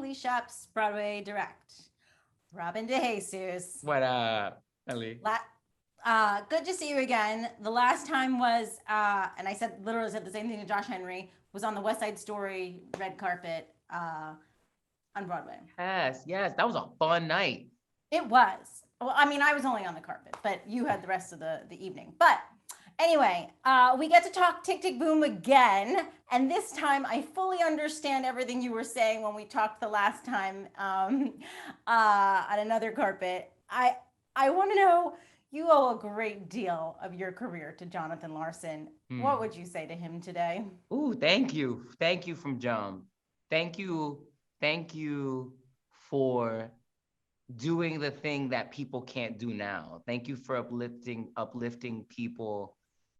Ellie Shep's Broadway Direct. Robin DeJesus. What up, Ellie? Good to see you again. The last time was, and I said literally said the same thing to Josh Henry, was on the West Side Story red carpet on Broadway. Yes, that was a fun night. It was. Well, I mean, I was only on the carpet, but you had the rest of the evening. But anyway, we get to talk Tick Tick Boom again, and this time I fully understand everything you were saying when we talked the last time on another carpet. I want to know. You owe a great deal of your career to Jonathan Larson. What would you say to him today? Ooh, thank you from Jump. Thank you for doing the thing that people can't do now. Thank you for uplifting people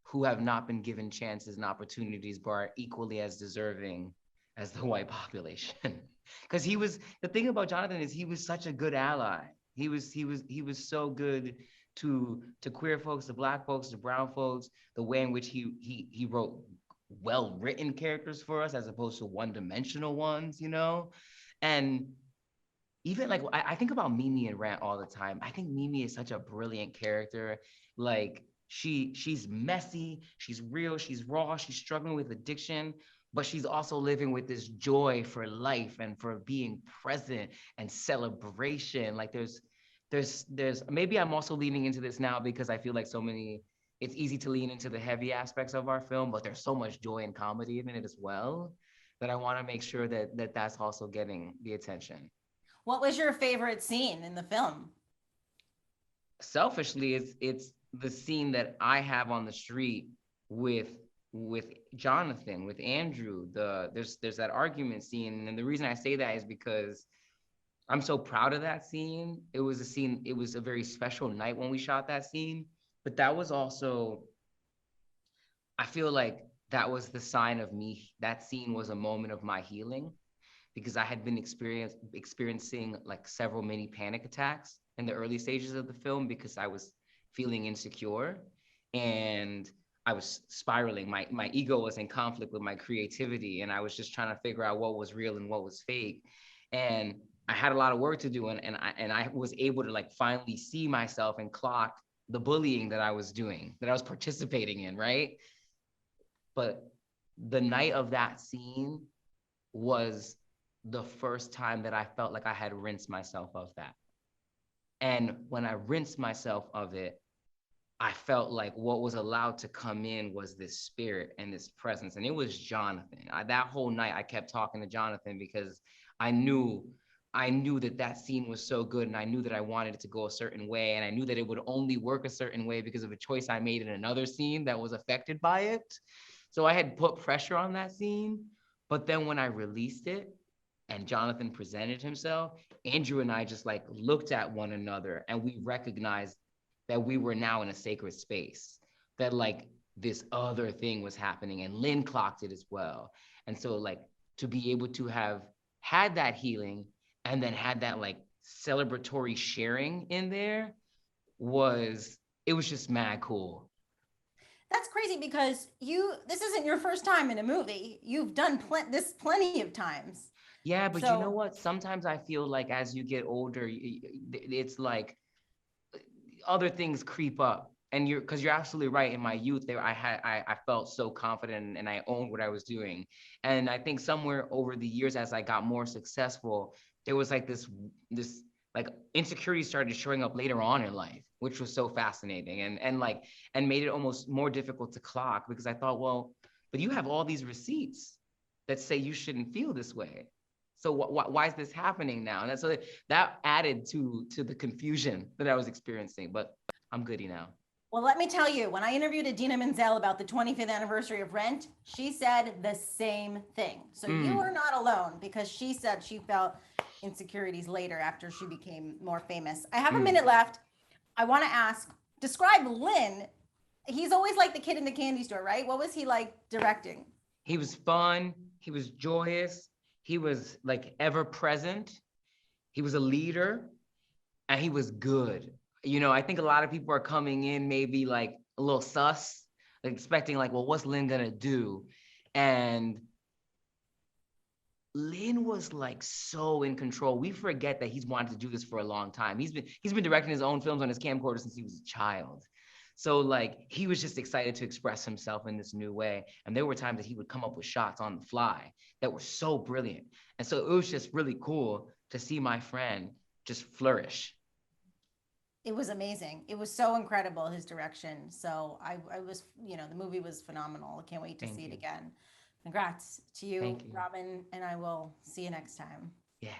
who have not been given chances and opportunities, but are equally as deserving as the white population. Because the thing about Jonathan is he was such a good ally. He was so good to queer folks, to Black folks, to brown folks, the way in which he wrote well-written characters for us as opposed to one-dimensional ones, And even like I think about Mimi and Rant all the time. I think Mimi is such a brilliant character. Like she's messy, she's real, she's raw, she's struggling with addiction, but she's also living with this joy for life and for being present and celebration. Like there's maybe I'm also leaning into this now because I feel like it's easy to lean into the heavy aspects of our film, but there's so much joy and comedy in it as well that I want to make sure that that's also getting the attention. What was your favorite scene in the film? Selfishly, it's the scene that I have on the street with Jonathan, with Andrew. There's that argument scene, and the reason I say that is because I'm so proud of that scene. It was a very special night when we shot that scene, but that was also, I feel like that was the sign of me. That scene was a moment of my healing because I had been experiencing like several mini panic attacks in the early stages of the film because I was feeling insecure and I was spiraling. My ego was in conflict with my creativity, and I was just trying to figure out what was real and what was fake. And I had a lot of work to do, and I was able to like finally see myself and clock the bullying that I was doing, that I was participating in, right? But the night of that scene was the first time that I felt like I had rinsed myself of that. And when I rinsed myself of it, I felt like what was allowed to come in was this spirit and this presence. And it was Jonathan. That whole night, I kept talking to Jonathan because I knew that scene was so good, and I knew that I wanted it to go a certain way, and I knew that it would only work a certain way because of a choice I made in another scene that was affected by it. So I had put pressure on that scene, but then when I released it and Jonathan presented himself, Andrew and I just like looked at one another and we recognized that we were now in a sacred space, that like this other thing was happening, and Lynn clocked it as well. And so like to be able to have had that healing and then had that like celebratory sharing in there it was just mad cool. That's crazy because this isn't your first time in a movie. You've done this plenty of times. Yeah, but you know what? Sometimes I feel like as you get older, it's like other things creep up. And because you're absolutely right. In my youth, there I felt so confident and I owned what I was doing. And I think somewhere over the years, as I got more successful, there was like this like insecurity started showing up later on in life, which was so fascinating and made it almost more difficult to clock because I thought, well, but you have all these receipts that say you shouldn't feel this way. So why is this happening now? And so that added to the confusion that I was experiencing, but I'm goody now. Well, let me tell you, when I interviewed Idina Menzel about the 25th anniversary of Rent, she said the same thing. So you are not alone, because she said she felt insecurities later after she became more famous. I have a minute left. I want to ask, describe Lynn. He's always like the kid in the candy store, right? What was he like directing? He was fun. He was joyous. He was like ever present. He was a leader, and he was good. I think a lot of people are coming in maybe like a little sus, like expecting like, well, what's Lynn gonna do? And Lynn was like so in control. We forget that he's wanted to do this for a long time. He's been directing his own films on his camcorder since he was a child. So like he was just excited to express himself in this new way. And there were times that he would come up with shots on the fly that were so brilliant. And so it was just really cool to see my friend just flourish. It was amazing. It was so incredible, his direction. So I was, the movie was phenomenal. I can't wait to Thank see it you. again. Congrats to you, Thank you. Robin, and I will see you next time. Yeah.